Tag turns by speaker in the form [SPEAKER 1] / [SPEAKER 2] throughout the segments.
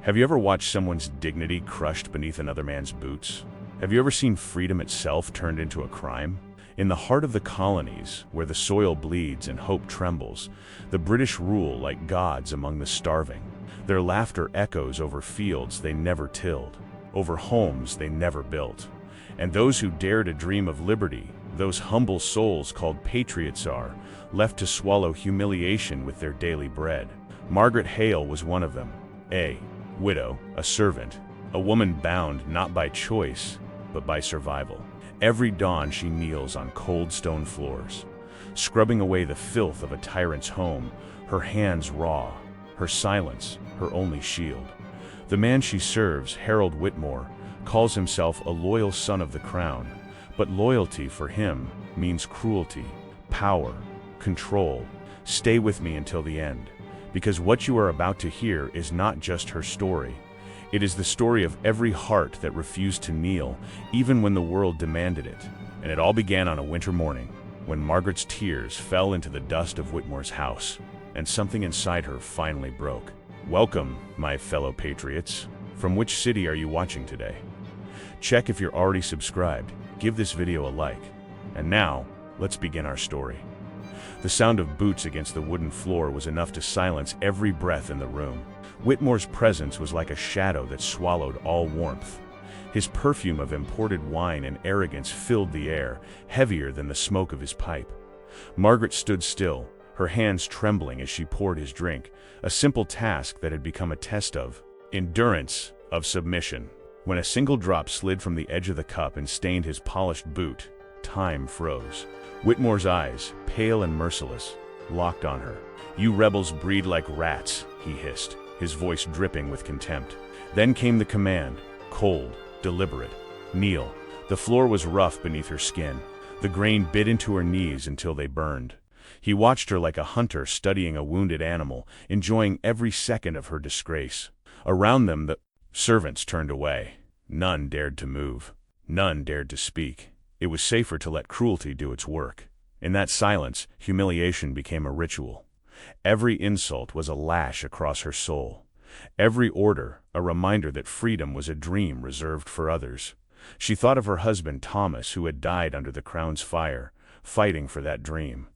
[SPEAKER 1] Have you ever watched someone's dignity crushed beneath another man's boots? Have you ever seen freedom itself turned into a crime? In the heart of the colonies, where the soil bleeds and hope trembles, the British rule like gods among the starving. Their laughter echoes over fields they never tilled, over homes they never built. And those who dare to dream of liberty, those humble souls called patriots, are left to swallow humiliation with their daily bread. Margaret Hale was one of them, a widow, a servant, a woman bound not by choice, but by survival. Every dawn she kneels on cold stone floors, scrubbing away the filth of a tyrant's home, her hands raw, her silence her only shield. The man she serves, Harold Whitmore, calls himself a loyal son of the crown, but loyalty for him means cruelty, power, control. Stay with me until the end, because what you are about to hear is not just her story. It is the story of every heart that refused to kneel, even when the world demanded it. And it all began on a winter morning, when Margaret's tears fell into the dust of Whitmore's house, and something inside her finally broke. Welcome, my fellow patriots. From which city are you watching today? Check if you're already subscribed, give this video a like. And now, let's begin our story. The sound of boots against the wooden floor was enough to silence every breath in the room. Whitmore's presence was like a shadow that swallowed all warmth. His perfume of imported wine and arrogance filled the air, heavier than the smoke of his pipe. Margaret stood still, her hands trembling as she poured his drink, a simple task that had become a test of endurance, of submission. When a single drop slid from the edge of the cup and stained his polished boot, time froze. Whitmore's eyes, pale and merciless, locked on her. "You rebels breed like rats," he hissed, his voice dripping with contempt. Then came the command, cold, deliberate. "Kneel." The floor was rough beneath her skin. The grain bit into her knees until they burned. He watched her like a hunter studying a wounded animal, enjoying every second of her disgrace. Around them, the servants turned away. None dared to move. None dared to speak. It was safer to let cruelty do its work. In that silence, humiliation became a ritual. Every insult was a lash across her soul. Every order, a reminder that freedom was a dream reserved for others. She thought of her husband Thomas, who had died under the crown's fire, fighting for that dream.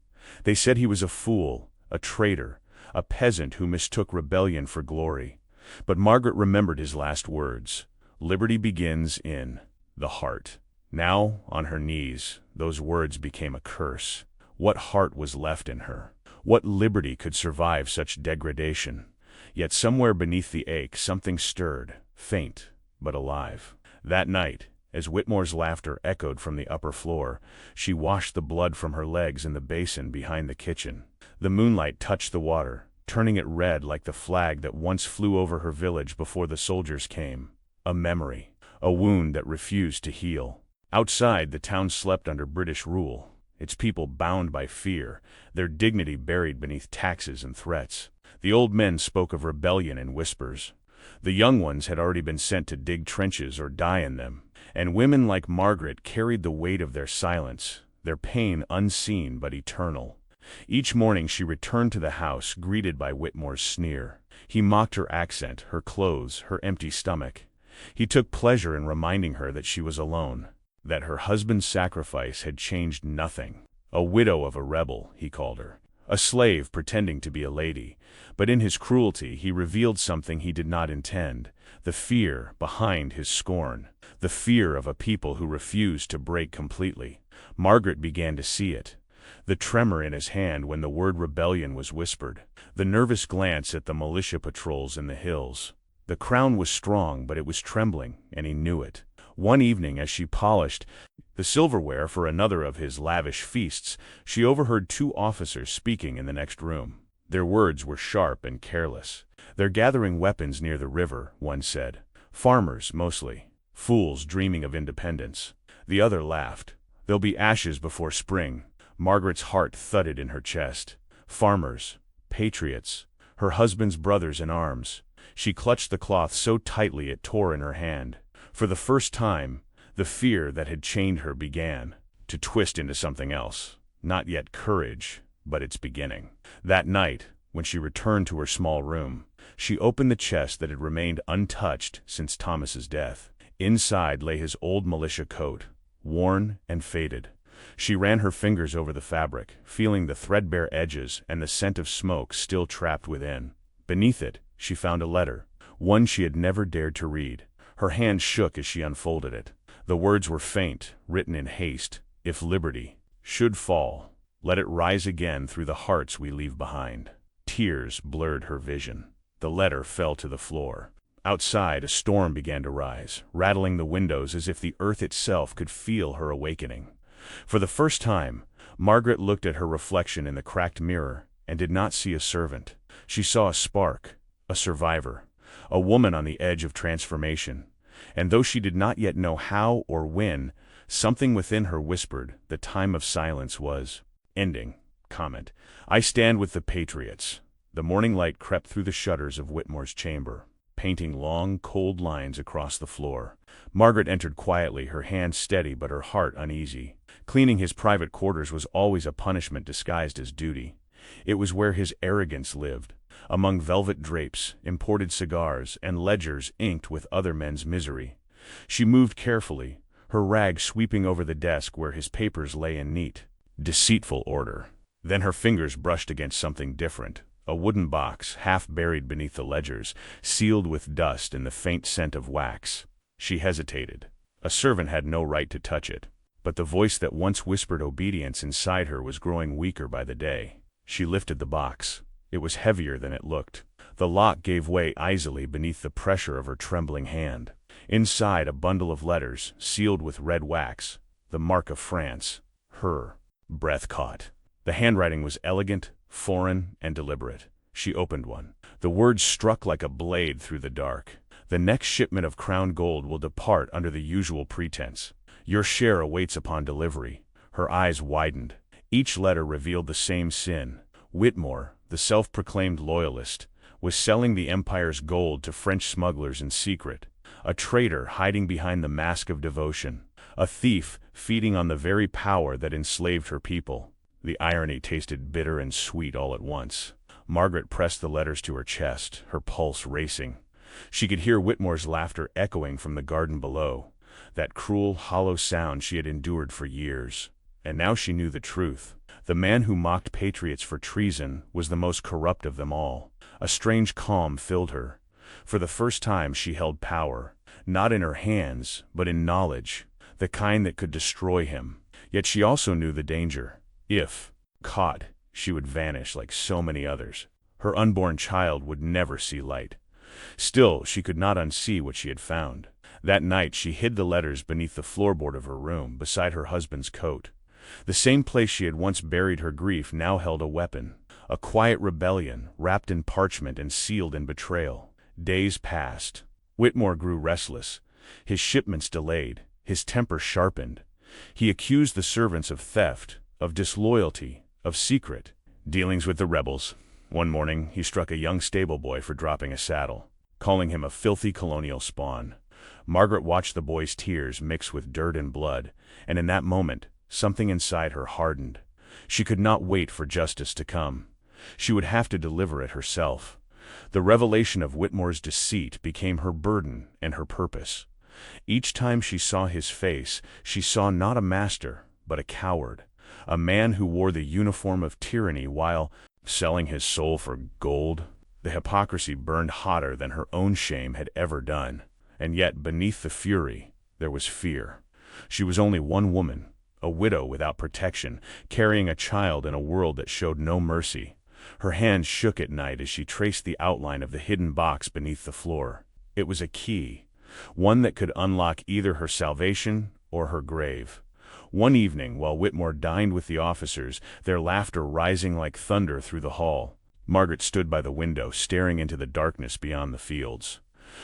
[SPEAKER 1] They said he was a fool, a traitor, a peasant who mistook rebellion for glory. But Margaret remembered his last words: "Liberty begins in the heart." Now, on her knees, those words became a curse. What heart was left in her? What liberty could survive such degradation? Yet somewhere beneath the ache, something stirred, faint, but alive. That night, as Whitmore's laughter echoed from the upper floor, she washed the blood from her legs in the basin behind the kitchen. The moonlight touched the water, turning it red like the flag that once flew over her village before the soldiers came. A memory, a wound that refused to heal. Outside, the town slept under British rule, its people bound by fear, their dignity buried beneath taxes and threats. The old men spoke of rebellion in whispers. The young ones had already been sent to dig trenches or die in them. And women like Margaret carried the weight of their silence, their pain unseen but eternal. Each morning she returned to the house, greeted by Whitmore's sneer. He mocked her accent, her clothes, her empty stomach. He took pleasure in reminding her that she was alone, that her husband's sacrifice had changed nothing. A widow of a rebel, he called her. A slave pretending to be a lady. But in his cruelty he revealed something he did not intend, the fear behind his scorn, the fear of a people who refused to break completely. Margaret began to see it. The tremor in his hand when the word rebellion was whispered, the nervous glance at the militia patrols in the hills. The crown was strong, but it was trembling, and he knew it. One evening, as she polished the silverware for another of his lavish feasts, she overheard two officers speaking in the next room. Their words were sharp and careless. "They're gathering weapons near the river," one said. "Farmers, mostly. Fools dreaming of independence." The other laughed. "There'll be ashes before spring." Margaret's heart thudded in her chest. Farmers, patriots, her husband's brothers in arms. She clutched the cloth so tightly it tore in her hand. For the first time, the fear that had chained her began to twist into something else. Not yet courage, but its beginning. That night, When she returned to her small room, she opened the chest that had remained untouched since Thomas's death. Inside lay his old militia coat, worn and faded. She ran her fingers over the fabric, feeling the threadbare edges and the scent of smoke still trapped within. Beneath it, she found a letter, one she had never dared to read. Her hand shook as she unfolded it. The words were faint, written in haste. "If liberty should fall, let it rise again through the hearts we leave behind." Tears blurred her vision. The letter fell to the floor. Outside, a storm began to rise, rattling the windows as if the earth itself could feel her awakening. For the first time, Margaret looked at her reflection in the cracked mirror and did not see a servant. She saw a spark, a survivor, a woman on the edge of transformation. And though she did not yet know how or when, something within her whispered the time of silence was ending. Comment. I stand with the Patriots. The morning light crept through the shutters of Whitmore's chamber, painting long, cold lines across the floor. Margaret entered quietly, her hand steady but her heart uneasy. Cleaning his private quarters was always a punishment disguised as duty. It was where his arrogance lived, among velvet drapes, imported cigars, and ledgers inked with other men's misery. She moved carefully, her rag sweeping over the desk where his papers lay in neat, deceitful order. Then her fingers brushed against something different, a wooden box, half buried beneath the ledgers, sealed with dust and the faint scent of wax. She hesitated. A servant had no right to touch it, but the voice that once whispered obedience inside her was growing weaker by the day. She lifted the box. It was heavier than it looked. The lock gave way easily beneath the pressure of her trembling hand. Inside, a bundle of letters, sealed with red wax, the mark of France. Her breath caught. The handwriting was elegant, foreign, and deliberate. She opened one. The words struck like a blade through the dark. The next shipment of crown gold will depart under the usual pretense. Your share awaits upon delivery. Her eyes widened. Each letter revealed the same sin. Whitmore, the self-proclaimed loyalist, was selling the Empire's gold to French smugglers in secret. A traitor hiding behind the mask of devotion. A thief feeding on the very power that enslaved her people. The irony tasted bitter and sweet all at once. Margaret pressed the letters to her chest, her pulse racing. She could hear Whitmore's laughter echoing from the garden below, that cruel, hollow sound she had endured for years. And now she knew the truth. The man who mocked patriots for treason was the most corrupt of them all. A strange calm filled her. For the first time she held power, not in her hands, but in knowledge, the kind that could destroy him. Yet she also knew the danger. If caught, she would vanish like so many others. Her unborn child would never see light. Still, she could not unsee what she had found. That night she hid the letters beneath the floorboard of her room, beside her husband's coat. The same place she had once buried her grief now held a weapon, a quiet rebellion, wrapped in parchment and sealed in betrayal. Days passed. Whitmore grew restless. His shipments delayed, his temper sharpened. He accused the servants of theft, of disloyalty, of secret dealings with the rebels. One morning, he struck a young stable boy for dropping a saddle, calling him a filthy colonial spawn. Margaret watched the boy's tears mix with dirt and blood, and in that moment, something inside her hardened. She could not wait for justice to come. She would have to deliver it herself. The revelation of Whitmore's deceit became her burden and her purpose. Each time she saw his face, she saw not a master, but a coward, a man who wore the uniform of tyranny while selling his soul for gold. The hypocrisy burned hotter than her own shame had ever done. And yet, beneath the fury, there was fear. She was only one woman, a widow without protection, carrying a child in a world that showed no mercy. Her hands shook at night as she traced the outline of the hidden box beneath the floor. It was a key, one that could unlock either her salvation or her grave. One evening, while Whitmore dined with the officers, their laughter rising like thunder through the hall, Margaret stood by the window, staring into the darkness beyond the fields.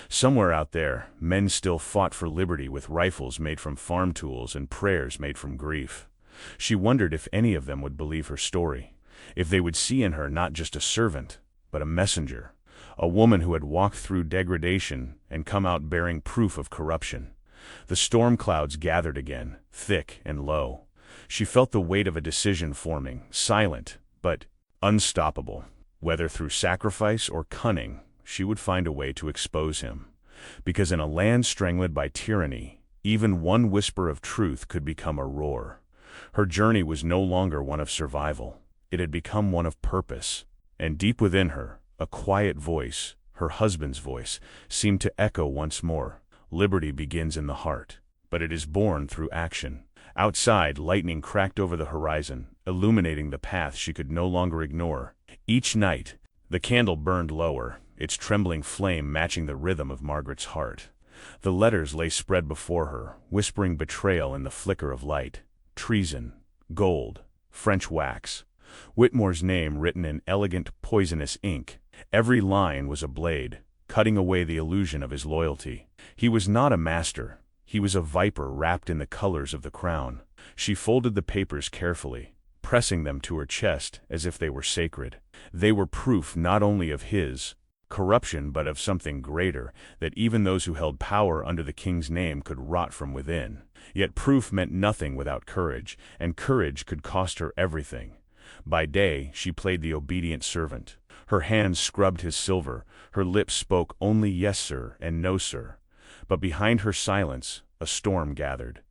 [SPEAKER 1] Somewhere out there, men still fought for liberty with rifles made from farm tools and prayers made from grief. She wondered if any of them would believe her story, if they would see in her not just a servant, but a messenger, a woman who had walked through degradation and come out bearing proof of corruption. The storm clouds gathered again, thick and low. She felt the weight of a decision forming, silent, but unstoppable. Whether through sacrifice or cunning, she would find a way to expose him. Because in a land strangled by tyranny, even one whisper of truth could become a roar. Her journey was no longer one of survival. It had become one of purpose. And deep within her, a quiet voice, her husband's voice, seemed to echo once more. Liberty begins in the heart, but it is born through action. Outside, lightning cracked over the horizon, illuminating the path she could no longer ignore. Each night, the candle burned lower, its trembling flame matching the rhythm of Margaret's heart. The letters lay spread before her, whispering betrayal in the flicker of light. Treason, gold, French wax. Whitmore's name written in elegant, poisonous ink. Every line was a blade, cutting away the illusion of his loyalty. He was not a master. He was a viper wrapped in the colors of the crown. She folded the papers carefully, pressing them to her chest as if they were sacred. They were proof not only of his corruption but of something greater, that even those who held power under the king's name could rot from within. Yet proof meant nothing without courage, and courage could cost her everything. By day, she played the obedient servant. Her hands scrubbed his silver, her lips spoke only yes, sir, and no, sir. But behind her silence, a storm gathered.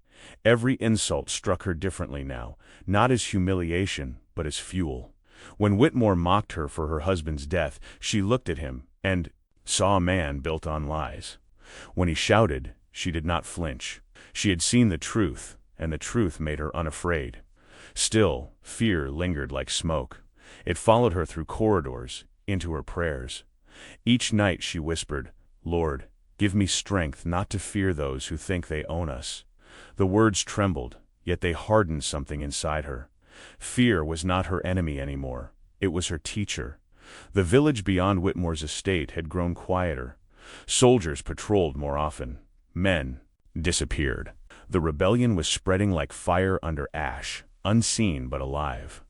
[SPEAKER 1] Every insult struck her differently now, not as humiliation, but as fuel. When Whitmore mocked her for her husband's death, she looked at him and saw a man built on lies. When he shouted, she did not flinch. She had seen the truth, and the truth made her unafraid. Still, fear lingered like smoke. It followed her through corridors, into her prayers. Each night she whispered, "Lord, give me strength not to fear those who think they own us." The words trembled, yet they hardened something inside her. Fear was not her enemy anymore. It was her teacher. The village beyond Whitmore's estate had grown quieter. Soldiers patrolled more often. Men disappeared. The rebellion was spreading like fire under ash, unseen but alive.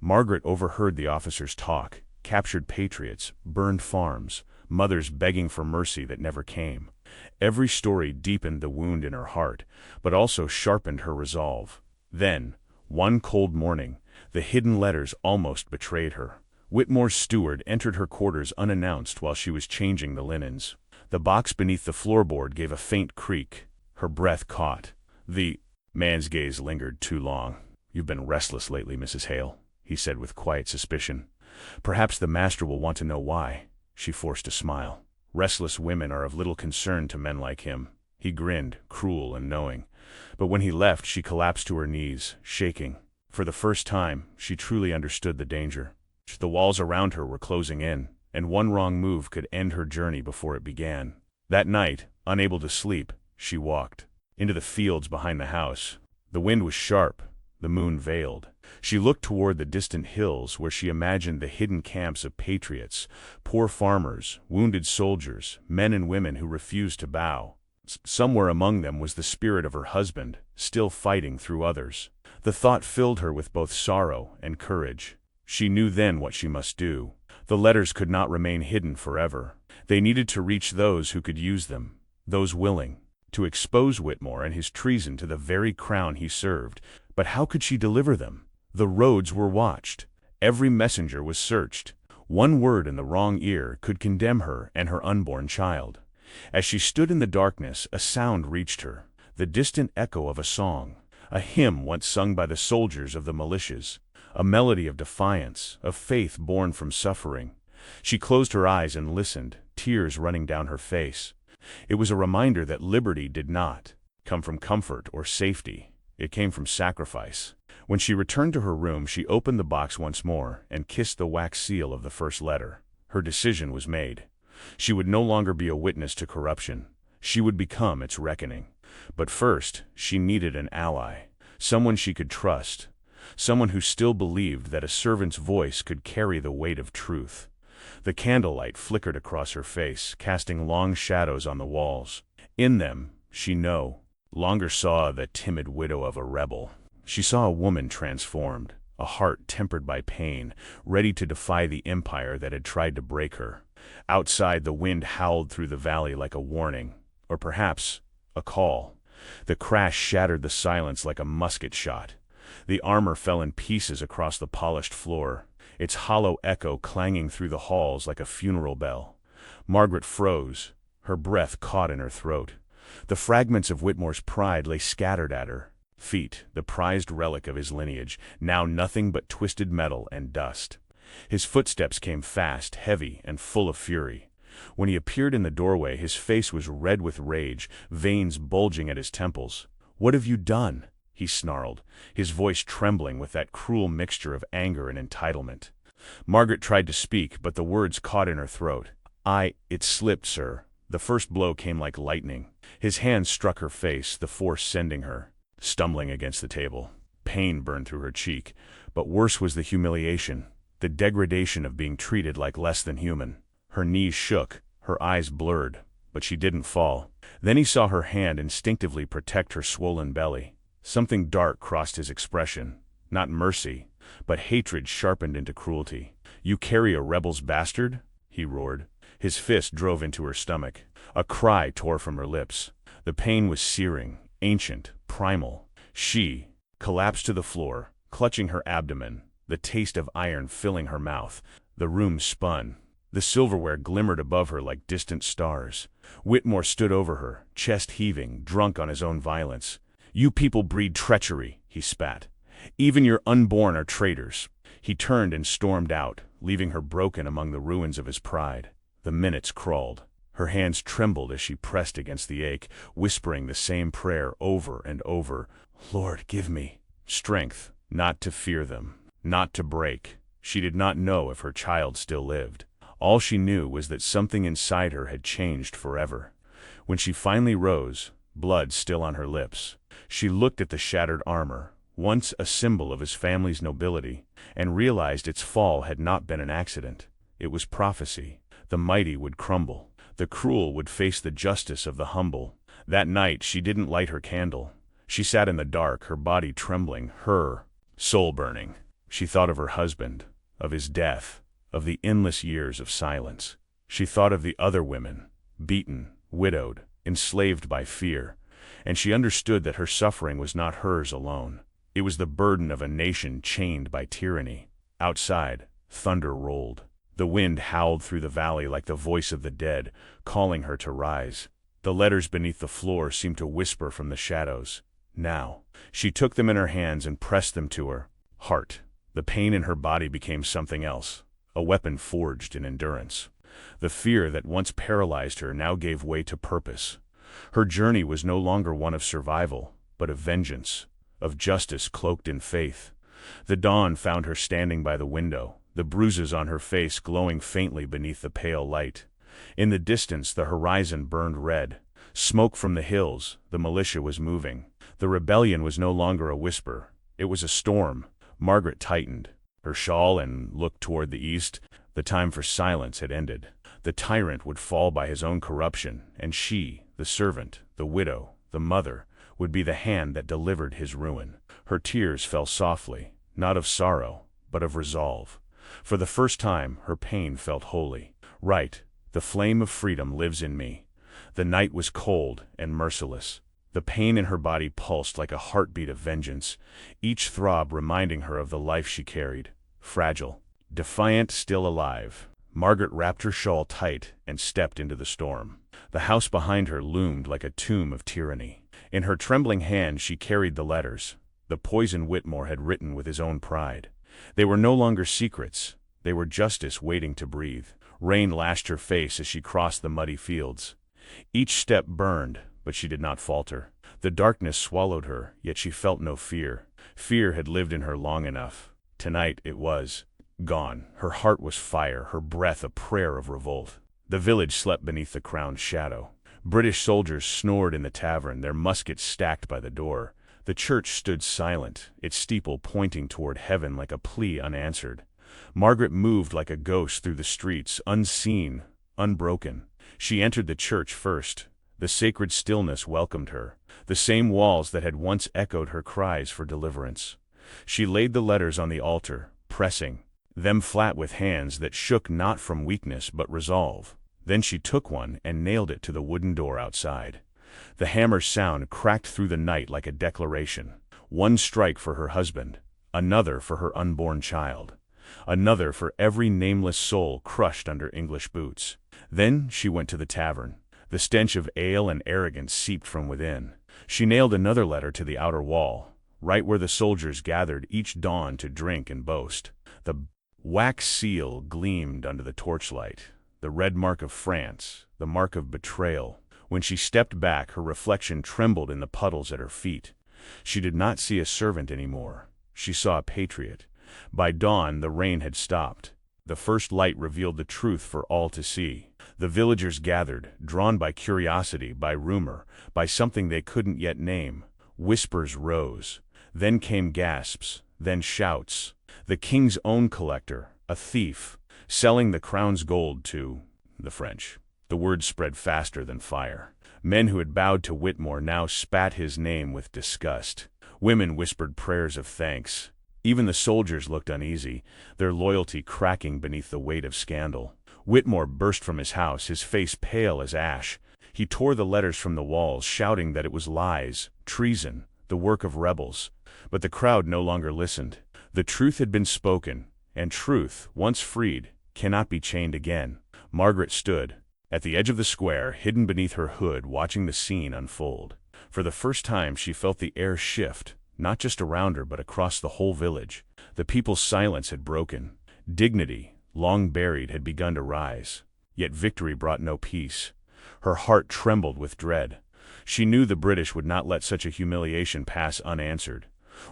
[SPEAKER 1] Margaret overheard the officers talk, captured patriots, burned farms, mothers begging for mercy that never came. Every story deepened the wound in her heart, but also sharpened her resolve. Then, one cold morning, the hidden letters almost betrayed her. Whitmore's steward entered her quarters unannounced while she was changing the linens. The box beneath the floorboard gave a faint creak. Her breath caught. The man's gaze lingered too long. "You've been restless lately, Mrs. Hale," he said with quiet suspicion. "Perhaps the master will want to know why." She forced a smile. Restless women are of little concern to men like him. He grinned, cruel and knowing. But when he left, she collapsed to her knees, shaking. For the first time, she truly understood the danger. The walls around her were closing in, and one wrong move could end her journey before it began. That night, unable to sleep, she walked into the fields behind the house. The wind was sharp, the moon veiled. She looked toward the distant hills where she imagined the hidden camps of patriots, poor farmers, wounded soldiers, men and women who refused to bow. Somewhere among them was the spirit of her husband, still fighting through others. The thought filled her with both sorrow and courage. She knew then what she must do. The letters could not remain hidden forever. They needed to reach those who could use them, those willing to expose Whitmore and his treason to the very crown he served. But how could she deliver them? The roads were watched. Every messenger was searched. One word in the wrong ear could condemn her and her unborn child. As she stood in the darkness, a sound reached her, the distant echo of a song, a hymn once sung by the soldiers of the militias, a melody of defiance, of faith born from suffering. She closed her eyes and listened, tears running down her face. It was a reminder that liberty did not come from comfort or safety. It came from sacrifice. When she returned to her room, she opened the box once more and kissed the wax seal of the first letter. Her decision was made. She would no longer be a witness to corruption. She would become its reckoning. But first, she needed an ally, someone she could trust, someone who still believed that a servant's voice could carry the weight of truth. The candlelight flickered across her face, casting long shadows on the walls. In them, she no longer saw the timid widow of a rebel. She saw a woman transformed, a heart tempered by pain, ready to defy the empire that had tried to break her. Outside, the wind howled through the valley like a warning, or perhaps a call. The crash shattered the silence like a musket shot. The armor fell in pieces across the polished floor. its hollow echo clanging through the halls like a funeral bell. Margaret froze, her breath caught in her throat. The fragments of Whitmore's pride lay scattered at her feet, the prized relic of his lineage, now nothing but twisted metal and dust. His footsteps came fast, heavy, and full of fury. When he appeared in the doorway, his face was red with rage, veins bulging at his temples. "What have you done?" he snarled, his voice trembling with that cruel mixture of anger and entitlement. Margaret tried to speak, but the words caught in her throat. It slipped, sir." The first blow came like lightning. His hand struck her face, the force sending her stumbling against the table. Pain burned through her cheek, but worse was the humiliation, the degradation of being treated like less than human. Her knees shook, her eyes blurred, but she didn't fall. Then he saw her hand instinctively protect her swollen belly. Something dark crossed his expression, not mercy, but hatred sharpened into cruelty. "You carry a rebel's bastard?" he roared. His fist drove into her stomach. A cry tore from her lips. The pain was searing, ancient, primal. She collapsed to the floor, clutching her abdomen, the taste of iron filling her mouth. The room spun. The silverware glimmered above her like distant stars. Whitmore stood over her, chest heaving, drunk on his own violence. "You people breed treachery," he spat. "Even your unborn are traitors." He turned and stormed out, leaving her broken among the ruins of his pride. The minutes crawled. Her hands trembled as she pressed against the ache, whispering the same prayer over and over. "Lord, give me strength, not to fear them, not to break." She did not know if her child still lived. All she knew was that something inside her had changed forever. When she finally rose, blood still on her lips, she looked at the shattered armor, once a symbol of his family's nobility, and realized its fall had not been an accident. It was prophecy. The mighty would crumble. The cruel would face the justice of the humble. That night she didn't light her candle. She sat in the dark, her body trembling, her soul burning. She thought of her husband, of his death, of the endless years of silence. She thought of the other women, beaten, widowed, enslaved by fear, and she understood that her suffering was not hers alone. It was the burden of a nation chained by tyranny. Outside, thunder rolled. The wind howled through the valley like the voice of the dead, calling her to rise. The letters beneath the floor seemed to whisper from the shadows. Now. She took them in her hands and pressed them to her heart. The pain in her body became something else, a weapon forged in endurance. The fear that once paralyzed her now gave way to purpose. Her journey was no longer one of survival, but of vengeance, of justice cloaked in faith. The dawn found her standing by the window, the bruises on her face glowing faintly beneath the pale light. In the distance the horizon burned red. Smoke from the hills, the militia was moving. The rebellion was no longer a whisper. It was a storm. Margaret tightened her shawl and looked toward the east. The time for silence had ended. The tyrant would fall by his own corruption, and she, the servant, the widow, the mother, would be the hand that delivered his ruin. Her tears fell softly, not of sorrow, but of resolve. For the first time, her pain felt holy. Right, the flame of freedom lives in me. The night was cold and merciless. The pain in her body pulsed like a heartbeat of vengeance, each throb reminding her of the life she carried, fragile, defiant, still alive. Margaret wrapped her shawl tight and stepped into the storm. The house behind her loomed like a tomb of tyranny. In her trembling hand she carried the letters, the poison Whitmore had written with his own pride. They were no longer secrets. They were justice waiting to breathe. Rain lashed her face as she crossed the muddy fields. Each step burned, but she did not falter. The darkness swallowed her, yet she felt no fear. Fear had lived in her long enough. Tonight it was gone. Her heart was fire, her breath a prayer of revolt. The village slept beneath the crown's shadow. British soldiers snored in the tavern, their muskets stacked by the door. The church stood silent, its steeple pointing toward heaven like a plea unanswered. Margaret moved like a ghost through the streets, unseen, unbroken. She entered the church first. The sacred stillness welcomed her, the same walls that had once echoed her cries for deliverance. She laid the letters on the altar, pressing them flat with hands that shook not from weakness but resolve. Then she took one and nailed it to the wooden door outside. The hammer's sound cracked through the night like a declaration. One strike for her husband, another for her unborn child. another for every nameless soul crushed under English boots. Then she went to the tavern. The stench of ale and arrogance seeped from within. She nailed another letter to the outer wall, right where the soldiers gathered each dawn to drink and boast. The wax seal gleamed under the torchlight, the red mark of France, the mark of betrayal. When she stepped back, her reflection trembled in the puddles at her feet. She did not see a servant anymore. She saw a patriot. By dawn, the rain had stopped. The first light revealed the truth for all to see. The villagers gathered, drawn by curiosity, by rumor, by something they couldn't yet name. Whispers rose. Then came gasps, then shouts. The king's own collector, a thief, selling the crown's gold to the French. The word spread faster than fire. Men who had bowed to Whitmore now spat his name with disgust. Women whispered prayers of thanks. Even the soldiers looked uneasy, their loyalty cracking beneath the weight of scandal. Whitmore burst from his house, his face pale as ash. He tore the letters from the walls, shouting that it was lies, treason, the work of rebels. But the crowd no longer listened. The truth had been spoken, and truth, once freed, cannot be chained again. Margaret stood at the edge of the square, hidden beneath her hood, watching the scene unfold. For the first time she felt the air shift, not just around her but across the whole village. The people's silence had broken. Dignity, long buried, had begun to rise. Yet victory brought no peace. Her heart trembled with dread. She knew the British would not let such a humiliation pass unanswered.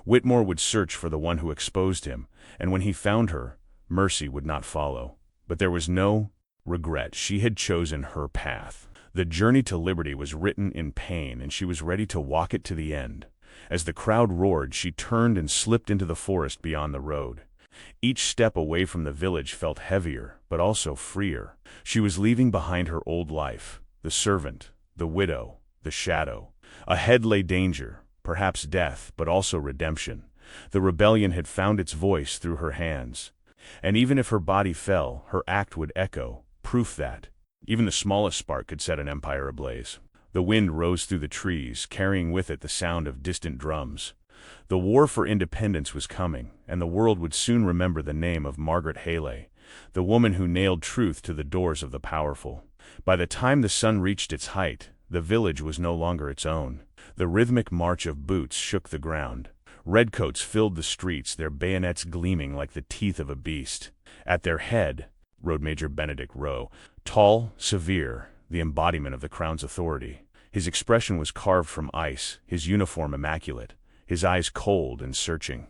[SPEAKER 1] Whitmore would search for the one who exposed him, and when he found her, mercy would not follow. But there was no regret. She had chosen her path. The journey to liberty was written in pain, and she was ready to walk it to the end. As the crowd roared, she turned and slipped into the forest beyond the road. Each step away from the village felt heavier, but also freer. She was leaving behind her old life, the servant, the widow, the shadow. Ahead lay danger, perhaps death, but also redemption. The rebellion had found its voice through her hands. And even if her body fell, her act would echo, proof that even the smallest spark could set an empire ablaze. The wind rose through the trees, carrying with it the sound of distant drums. The war for independence was coming, and the world would soon remember the name of Margaret Hale, the woman who nailed truth to the doors of the powerful. By the time the sun reached its height, the village was no longer its own. The rhythmic march of boots shook the ground. Redcoats filled the streets, their bayonets gleaming like the teeth of a beast. At their head rode Major Benedict Rowe, tall, severe, the embodiment of the crown's authority. His expression was carved from ice, his uniform immaculate, his eyes cold and searching.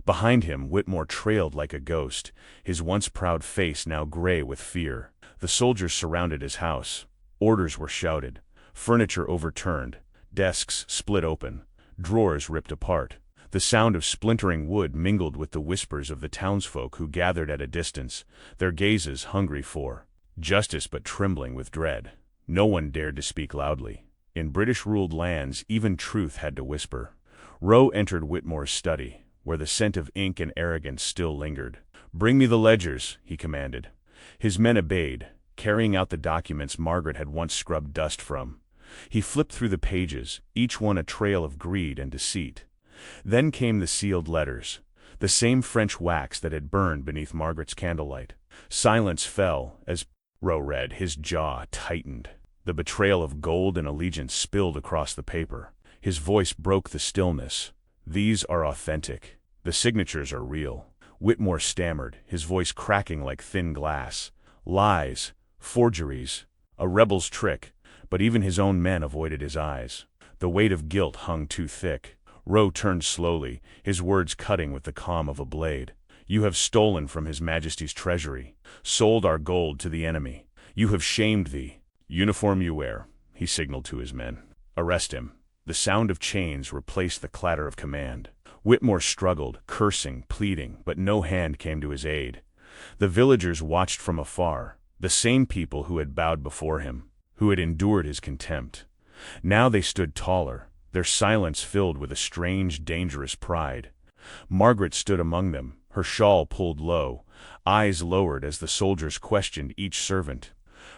[SPEAKER 1] Behind him, Whitmore trailed like a ghost, his once proud face now gray with fear. The soldiers surrounded his house. Orders were shouted, furniture overturned, desks split open, drawers ripped apart. The sound of splintering wood mingled with the whispers of the townsfolk who gathered at a distance, their gazes hungry for justice but trembling with dread. No one dared to speak loudly. In British-ruled lands, even truth had to whisper. Rowe entered Whitmore's study, where the scent of ink and arrogance still lingered. "Bring me the ledgers," he commanded. His men obeyed, carrying out the documents Margaret had once scrubbed dust from. He flipped through the pages, each one a trail of greed and deceit. Then came the sealed letters, the same French wax that had burned beneath Margaret's candlelight. Silence fell as Rowe read, his jaw tightened. The betrayal of gold and allegiance spilled across the paper. His voice broke the stillness. "These are authentic. The signatures are real." Whitmore stammered, his voice cracking like thin glass. Lies, forgeries, a rebel's trick, but even his own men avoided his eyes. The weight of guilt hung too thick. Rowe turned slowly, his words cutting with the calm of a blade. "You have stolen from His Majesty's treasury, sold our gold to the enemy. You have shamed the uniform you wear," he signaled to his men. "Arrest him." The sound of chains replaced the clatter of command. Whitmore struggled, cursing, pleading, but no hand came to his aid. The villagers watched from afar, the same people who had bowed before him, who had endured his contempt. Now they stood taller, their silence filled with a strange, dangerous pride. Margaret stood among them, her shawl pulled low, eyes lowered as the soldiers questioned each servant.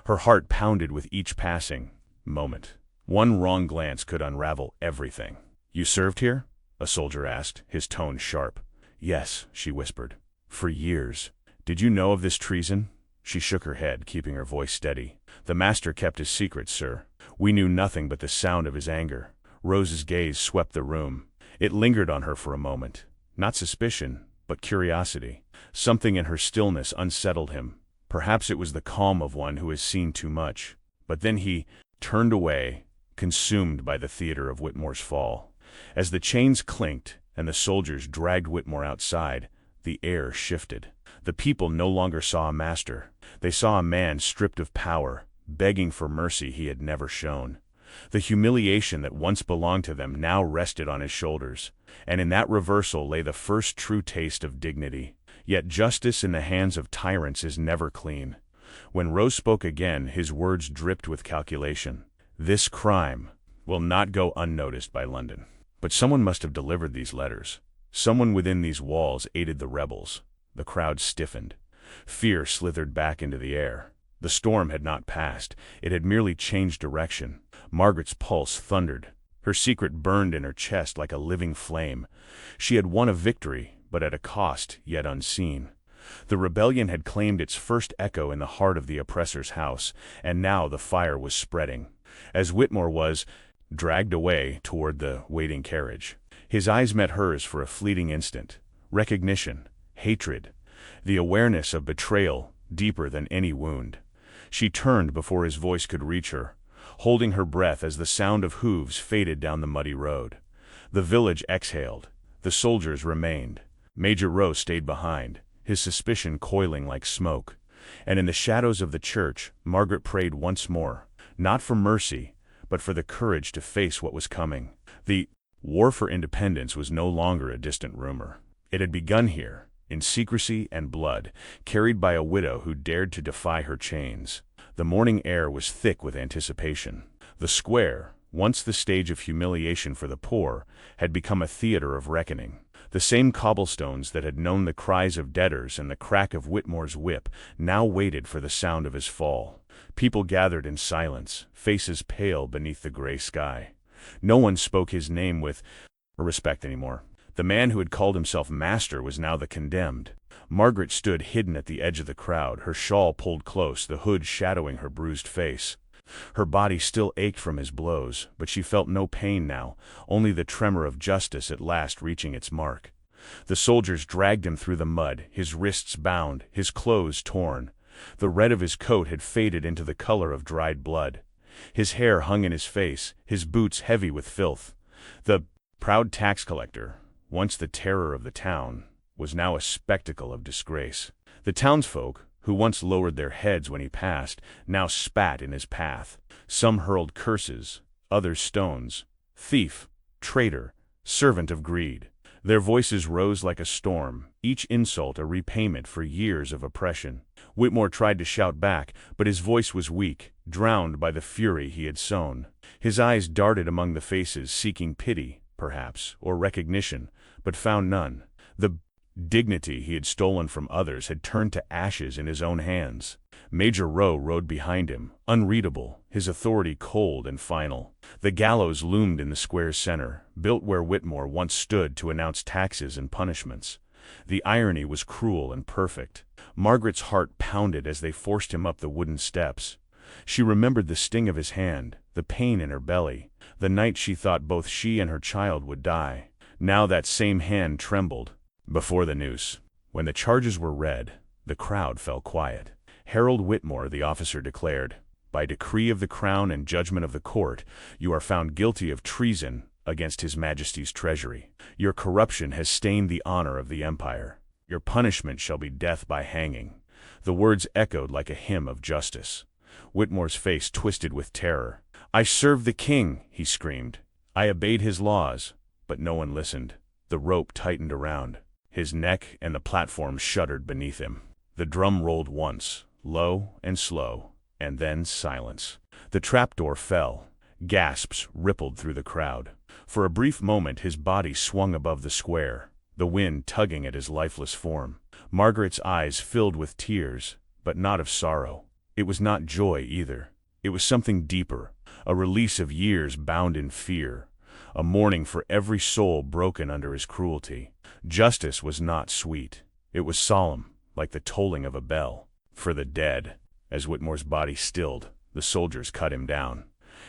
[SPEAKER 1] Her heart pounded with each passing moment. One wrong glance could unravel everything. "You served here?" a soldier asked, his tone sharp. "Yes," she whispered. For years. Did you know of this treason? She shook her head, keeping her voice steady. The master kept his secret, sir. We knew nothing but the sound of his anger. Rose's gaze swept the room. It lingered on her for a moment. Not suspicion, but curiosity. Something in her stillness unsettled him. Perhaps it was the calm of one who has seen too much. But then he turned away, consumed by the theater of Whitmore's fall. As the chains clinked and the soldiers dragged Whitmore outside, the air shifted. The people no longer saw a master. They saw a man stripped of power, begging for mercy he had never shown. The humiliation that once belonged to them now rested on his shoulders, and in that reversal lay the first true taste of dignity. Yet justice in the hands of tyrants is never clean. When Rose spoke again, his words dripped with calculation. This crime will not go unnoticed by London. But someone must have delivered these letters. Someone within these walls aided the rebels. The crowd stiffened. Fear slithered back into the air. The storm had not passed. It had merely changed direction. Margaret's pulse thundered. Her secret burned in her chest like a living flame. She had won a victory, but at a cost yet unseen. The rebellion had claimed its first echo in the heart of the oppressor's house, and now the fire was spreading. As Whitmore was dragged away toward the waiting carriage, his eyes met hers for a fleeting instant. Recognition, hatred, the awareness of betrayal deeper than any wound. She turned before his voice could reach her, holding her breath as the sound of hooves faded down the muddy road. The village exhaled. The soldiers remained. Major Rowe stayed behind, his suspicion coiling like smoke. And in the shadows of the church, Margaret prayed once more, not for mercy, but for the courage to face what was coming. The war for independence was no longer a distant rumor. It had begun here, in secrecy and blood, carried by a widow who dared to defy her chains. The morning air was thick with anticipation. The square, once the stage of humiliation for the poor, had become a theater of reckoning. The same cobblestones that had known the cries of debtors and the crack of Whitmore's whip now waited for the sound of his fall. People gathered in silence, faces pale beneath the gray sky. No one spoke his name with respect anymore. The man who had called himself master was now the condemned. Margaret stood hidden at the edge of the crowd, her shawl pulled close, the hood shadowing her bruised face. Her body still ached from his blows, but she felt no pain now, only the tremor of justice at last reaching its mark. The soldiers dragged him through the mud, his wrists bound, his clothes torn. The red of his coat had faded into the color of dried blood. His hair hung in his face, his boots heavy with filth. The proud tax collector, once the terror of the town, was now a spectacle of disgrace. The townsfolk, who once lowered their heads when he passed, now spat in his path. Some hurled curses, others stones. Thief, traitor, servant of greed. Their voices rose like a storm, each insult a repayment for years of oppression. Whitmore tried to shout back, but his voice was weak, drowned by the fury he had sown. His eyes darted among the faces, seeking pity, perhaps, or recognition, but found none. The dignity he had stolen from others had turned to ashes in his own hands. Major Rowe rode behind him, unreadable, his authority cold and final. The gallows loomed in the square's center, built where Whitmore once stood to announce taxes and punishments. The irony was cruel and perfect. Margaret's heart pounded as they forced him up the wooden steps. She remembered the sting of his hand, the pain in her belly, the night she thought both she and her child would die. Now that same hand trembled before the noose. When the charges were read, the crowd fell quiet. Harold Whitmore, the officer declared, "By decree of the Crown and judgment of the court, you are found guilty of treason against His Majesty's treasury. Your corruption has stained the honor of the empire. Your punishment shall be death by hanging." The words echoed like a hymn of justice. Whitmore's face twisted with terror. "I serve the king," he screamed. "I obeyed his laws." But no one listened. The rope tightened around his neck and the platform shuddered beneath him. The drum rolled once, low and slow, and then silence. The trapdoor fell. Gasps rippled through the crowd. For a brief moment his body swung above the square, the wind tugging at his lifeless form. Margaret's eyes filled with tears, but not of sorrow. It was not joy either. It was something deeper, a release of years bound in fear, a mourning for every soul broken under his cruelty. Justice was not sweet. It was solemn, like the tolling of a bell. For the dead. As Whitmore's body stilled, the soldiers cut him down.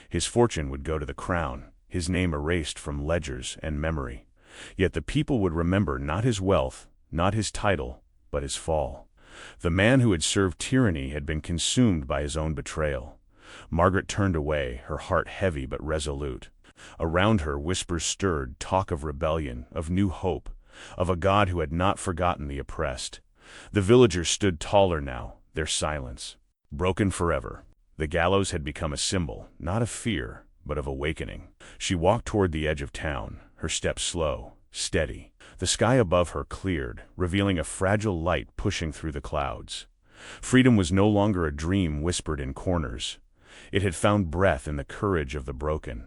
[SPEAKER 1] His fortune would go to the crown, his name erased from ledgers and memory. Yet the people would remember not his wealth, not his title, but his fall. The man who had served tyranny had been consumed by his own betrayal. Margaret turned away, her heart heavy but resolute. Around her, whispers stirred, talk of rebellion, of new hope, of a God who had not forgotten the oppressed. The villagers stood taller now, their silence broken forever. The gallows had become a symbol, not of fear, but of awakening. She walked toward the edge of town, her steps slow, steady. The sky above her cleared, revealing a fragile light pushing through the clouds. Freedom was no longer a dream whispered in corners. It had found breath in the courage of the broken.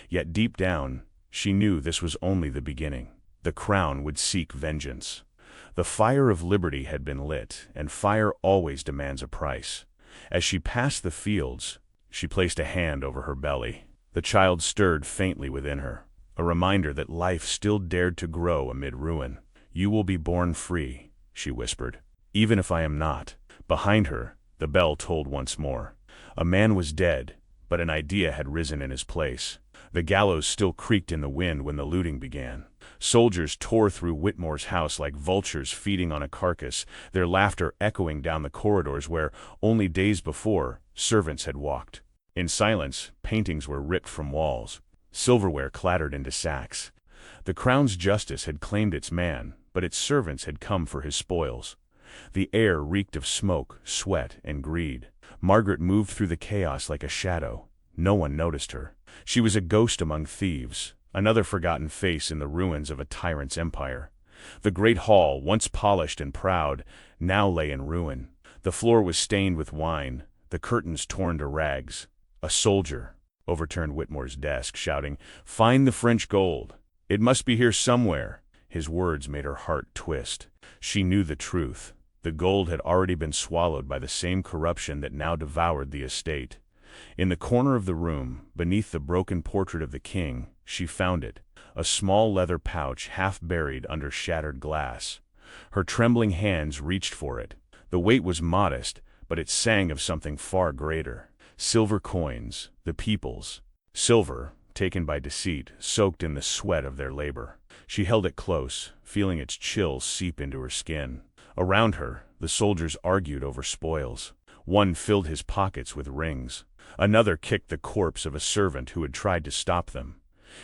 [SPEAKER 1] Yet deep down, she knew this was only the beginning. The crown would seek vengeance. The fire of liberty had been lit, and fire always demands a price. As she passed the fields, she placed a hand over her belly. The child stirred faintly within her, a reminder that life still dared to grow amid ruin. "You will be born free," she whispered, "even if I am not." Behind her, the bell tolled once more. A man was dead, but an idea had risen in his place. The gallows still creaked in the wind when the looting began. Soldiers tore through Whitmore's house like vultures feeding on a carcass, their laughter echoing down the corridors where, only days before, servants had walked. In silence, paintings were ripped from walls. Silverware clattered into sacks. The crown's justice had claimed its man, but its servants had come for his spoils. The air reeked of smoke, sweat, and greed. Margaret moved through the chaos like a shadow. No one noticed her. She was a ghost among thieves, another forgotten face in the ruins of a tyrant's empire. The great hall, once polished and proud, now lay in ruin. The floor was stained with wine, the curtains torn to rags. A soldier overturned Whitmore's desk, shouting, "Find the French gold! It must be here somewhere!" His words made her heart twist. She knew the truth. The gold had already been swallowed by the same corruption that now devoured the estate. In the corner of the room, beneath the broken portrait of the king, she found it, a small leather pouch half buried under shattered glass. Her trembling hands reached for it. The weight was modest, but it sang of something far greater. Silver coins, the people's. Silver, taken by deceit, soaked in the sweat of their labor. She held it close, feeling its chill seep into her skin. Around her, the soldiers argued over spoils. One filled his pockets with rings. Another kicked the corpse of a servant who had tried to stop them.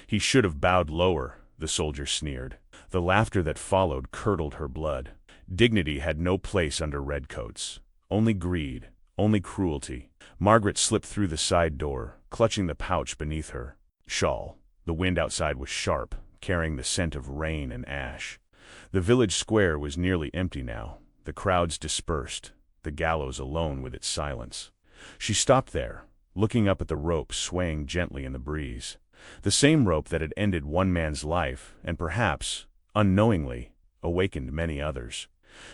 [SPEAKER 1] "He should have bowed lower," the soldier sneered. The laughter that followed curdled her blood. Dignity had no place under redcoats. Only greed, only cruelty. Margaret slipped through the side door, clutching the pouch beneath her shawl. The wind outside was sharp, carrying the scent of rain and ash. The village square was nearly empty now. The crowds dispersed, the gallows alone with its silence. She stopped there, looking up at the rope swaying gently in the breeze. The same rope that had ended one man's life, and perhaps, unknowingly, awakened many others.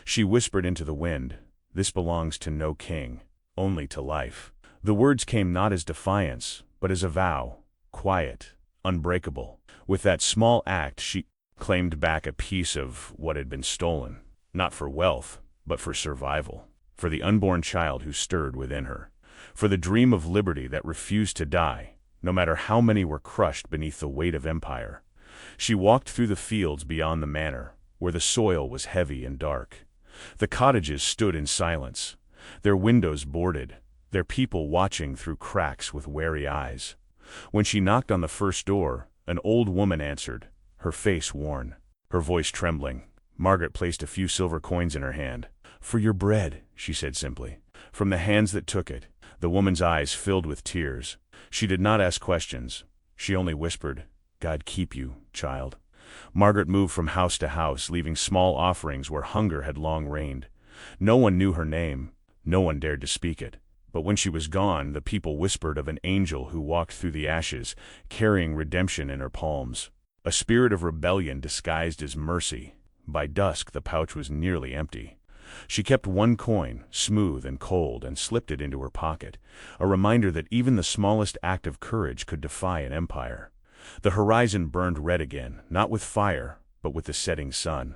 [SPEAKER 1] She whispered into the wind, "This belongs to no king, only to life." The words came not as defiance, but as a vow, quiet, unbreakable. With that small act she claimed back a piece of what had been stolen, not for wealth, but for survival, for the unborn child who stirred within her, for the dream of liberty that refused to die, no matter how many were crushed beneath the weight of empire. She walked through the fields beyond the manor, where the soil was heavy and dark. The cottages stood in silence, their windows boarded, their people watching through cracks with wary eyes. When she knocked on the first door, an old woman answered, her face worn, her voice trembling. Margaret placed a few silver coins in her hand. "For your bread," she said simply. From the hands that took it, the woman's eyes filled with tears. She did not ask questions. She only whispered, "God keep you, child." Margaret moved from house to house, leaving small offerings where hunger had long reigned. No one knew her name. No one dared to speak it. But when she was gone, the people whispered of an angel who walked through the ashes, carrying redemption in her palms. A spirit of rebellion disguised as mercy. By dusk, the pouch was nearly empty. She kept one coin, smooth and cold, and slipped it into her pocket, a reminder that even the smallest act of courage could defy an empire. The horizon burned red again, not with fire, but with the setting sun.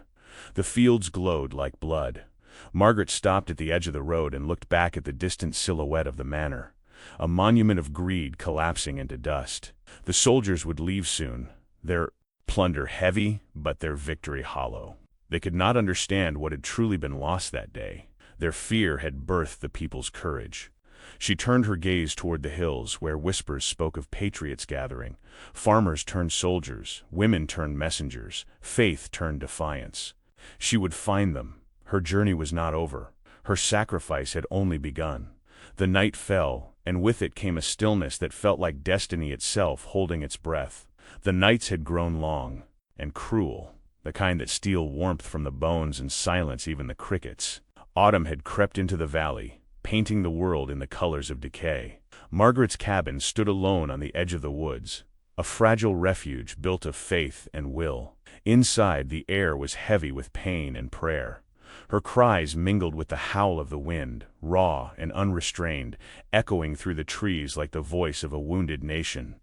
[SPEAKER 1] The fields glowed like blood. Margaret stopped at the edge of the road and looked back at the distant silhouette of the manor, a monument of greed collapsing into dust. The soldiers would leave soon, their plunder heavy, but their victory hollow. They could not understand what had truly been lost that day. Their fear had birthed the people's courage. She turned her gaze toward the hills, where whispers spoke of patriots gathering. Farmers turned soldiers, women turned messengers, faith turned defiance. She would find them. Her journey was not over. Her sacrifice had only begun. The night fell, and with it came a stillness that felt like destiny itself holding its breath. The nights had grown long and cruel, the kind that steal warmth from the bones and silence even the crickets. Autumn had crept into the valley, painting the world in the colors of decay. Margaret's cabin stood alone on the edge of the woods, a fragile refuge built of faith and will. Inside, the air was heavy with pain and prayer. Her cries mingled with the howl of the wind, raw and unrestrained, echoing through the trees like the voice of a wounded nation.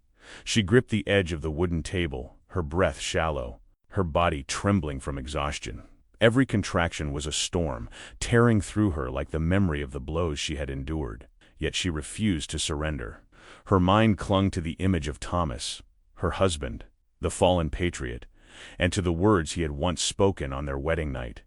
[SPEAKER 1] She gripped the edge of the wooden table, her breath shallow, her body trembling from exhaustion. Every contraction was a storm, tearing through her like the memory of the blows she had endured. Yet she refused to surrender. Her mind clung to the image of Thomas, her husband, the fallen patriot, and to the words he had once spoken on their wedding night.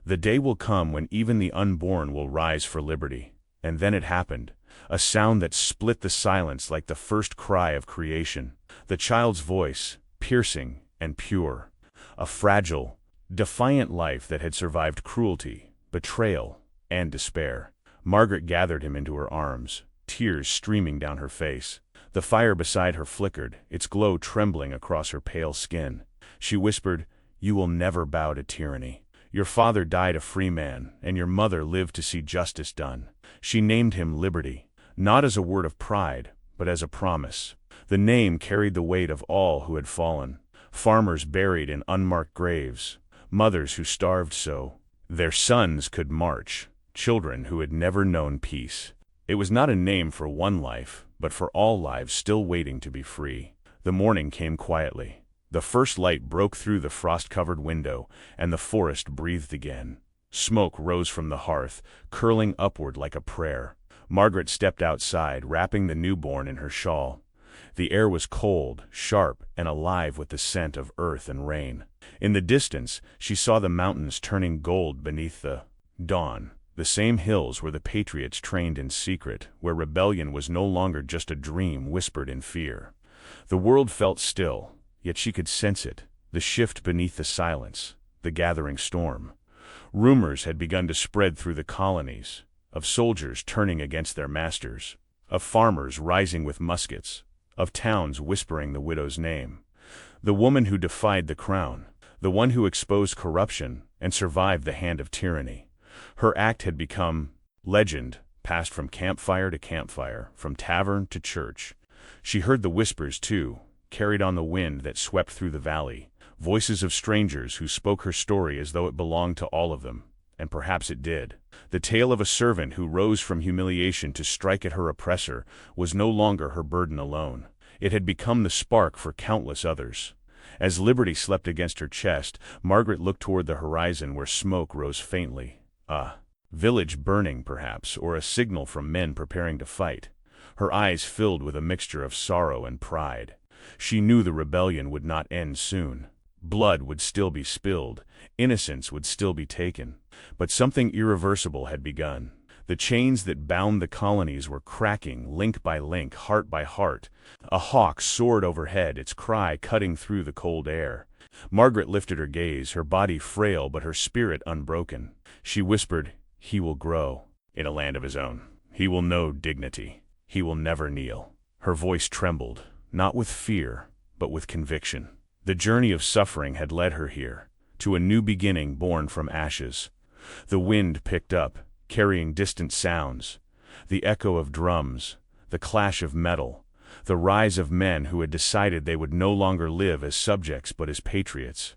[SPEAKER 1] The day will come when even the unborn will rise for liberty. And then it happened, a sound that split the silence like the first cry of creation. The child's voice, piercing and pure. A fragile, defiant life that had survived cruelty, betrayal, and despair. Margaret gathered him into her arms, tears streaming down her face. The fire beside her flickered, its glow trembling across her pale skin. She whispered, "You will never bow to tyranny. Your father died a free man, and your mother lived to see justice done." She named him Liberty, not as a word of pride, but as a promise. The name carried the weight of all who had fallen. Farmers buried in unmarked graves, mothers who starved so their sons could march, children who had never known peace. It was not a name for one life, but for all lives still waiting to be free. The morning came quietly. The first light broke through the frost-covered window, and the forest breathed again. Smoke rose from the hearth, curling upward like a prayer. Margaret stepped outside, wrapping the newborn in her shawl. The air was cold, sharp, and alive with the scent of earth and rain. In the distance, she saw the mountains turning gold beneath the dawn. The same hills where the Patriots trained in secret, where rebellion was no longer just a dream whispered in fear. The world felt still, yet she could sense it, the shift beneath the silence, the gathering storm. Rumors had begun to spread through the colonies, of soldiers turning against their masters, of farmers rising with muskets, of towns whispering the widow's name. The woman who defied the crown, the one who exposed corruption and survived the hand of tyranny. Her act had become legend, passed from campfire to campfire, from tavern to church. She heard the whispers, too, carried on the wind that swept through the valley, voices of strangers who spoke her story as though it belonged to all of them, and perhaps it did. The tale of a servant who rose from humiliation to strike at her oppressor was no longer her burden alone. It had become the spark for countless others. As liberty slept against her chest, Margaret looked toward the horizon where smoke rose faintly. A village burning, perhaps, or a signal from men preparing to fight. Her eyes filled with a mixture of sorrow and pride. She knew the rebellion would not end soon. Blood would still be spilled, innocence would still be taken. But something irreversible had begun. The chains that bound the colonies were cracking, link by link, heart by heart. A hawk soared overhead, its cry cutting through the cold air. Margaret lifted her gaze, her body frail but her spirit unbroken. She whispered, "He will grow in a land of his own. He will know dignity. He will never kneel." Her voice trembled, not with fear, but with conviction. The journey of suffering had led her here, to a new beginning born from ashes. The wind picked up, carrying distant sounds, the echo of drums, the clash of metal, the rise of men who had decided they would no longer live as subjects but as patriots.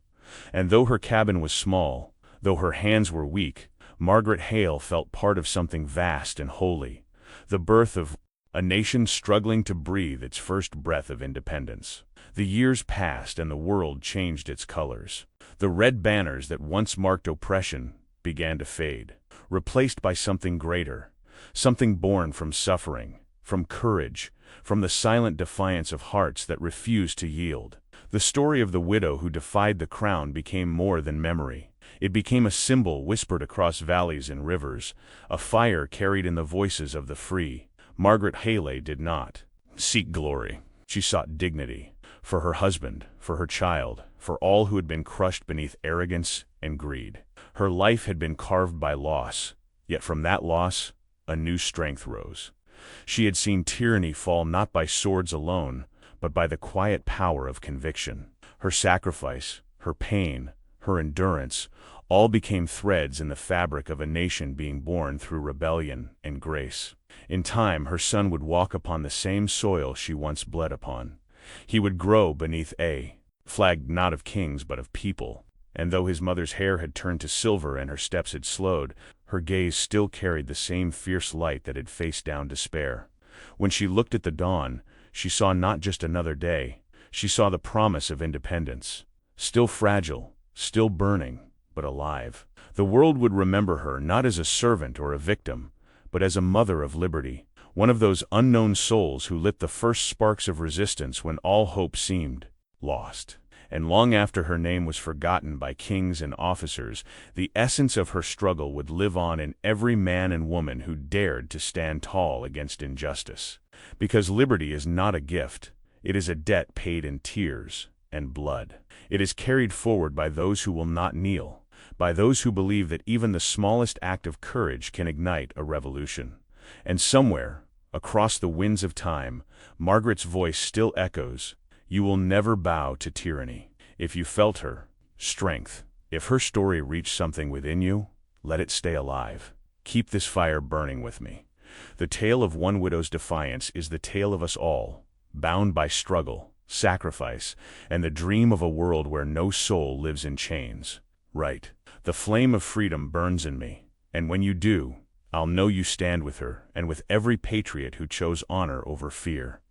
[SPEAKER 1] And though her cabin was small, though her hands were weak, Margaret Hale felt part of something vast and holy, the birth of a nation struggling to breathe its first breath of independence. The years passed and the world changed its colors. The red banners that once marked oppression began to fade, replaced by something greater, something born from suffering, from courage, from the silent defiance of hearts that refused to yield. The story of the widow who defied the crown became more than memory. It became a symbol whispered across valleys and rivers, a fire carried in the voices of the free. Margaret Hale did not seek glory. She sought dignity, for her husband, for her child, for all who had been crushed beneath arrogance and greed. Her life had been carved by loss, yet from that loss, a new strength rose. She had seen tyranny fall not by swords alone, but by the quiet power of conviction. Her sacrifice, her pain, her endurance, all became threads in the fabric of a nation being born through rebellion and grace. In time, her son would walk upon the same soil she once bled upon. He would grow beneath a flag not of kings but of people, and though his mother's hair had turned to silver and her steps had slowed, her gaze still carried the same fierce light that had faced down despair. When she looked at the dawn, she saw not just another day, she saw the promise of independence, still fragile, still burning, but alive. The world would remember her not as a servant or a victim, but as a mother of liberty, one of those unknown souls who lit the first sparks of resistance when all hope seemed lost. And long after her name was forgotten by kings and officers, the essence of her struggle would live on in every man and woman who dared to stand tall against injustice. Because liberty is not a gift, it is a debt paid in tears and blood. It is carried forward by those who will not kneel, by those who believe that even the smallest act of courage can ignite a revolution. And somewhere, across the winds of time, Margaret's voice still echoes, "You will never bow to tyranny." If you felt her strength, if her story reached something within you, let it stay alive. Keep this fire burning with me. The tale of one widow's defiance is the tale of us all, bound by struggle, sacrifice, and the dream of a world where no soul lives in chains. Right. The flame of freedom burns in me, and when you do, I'll know you stand with her and with every patriot who chose honor over fear.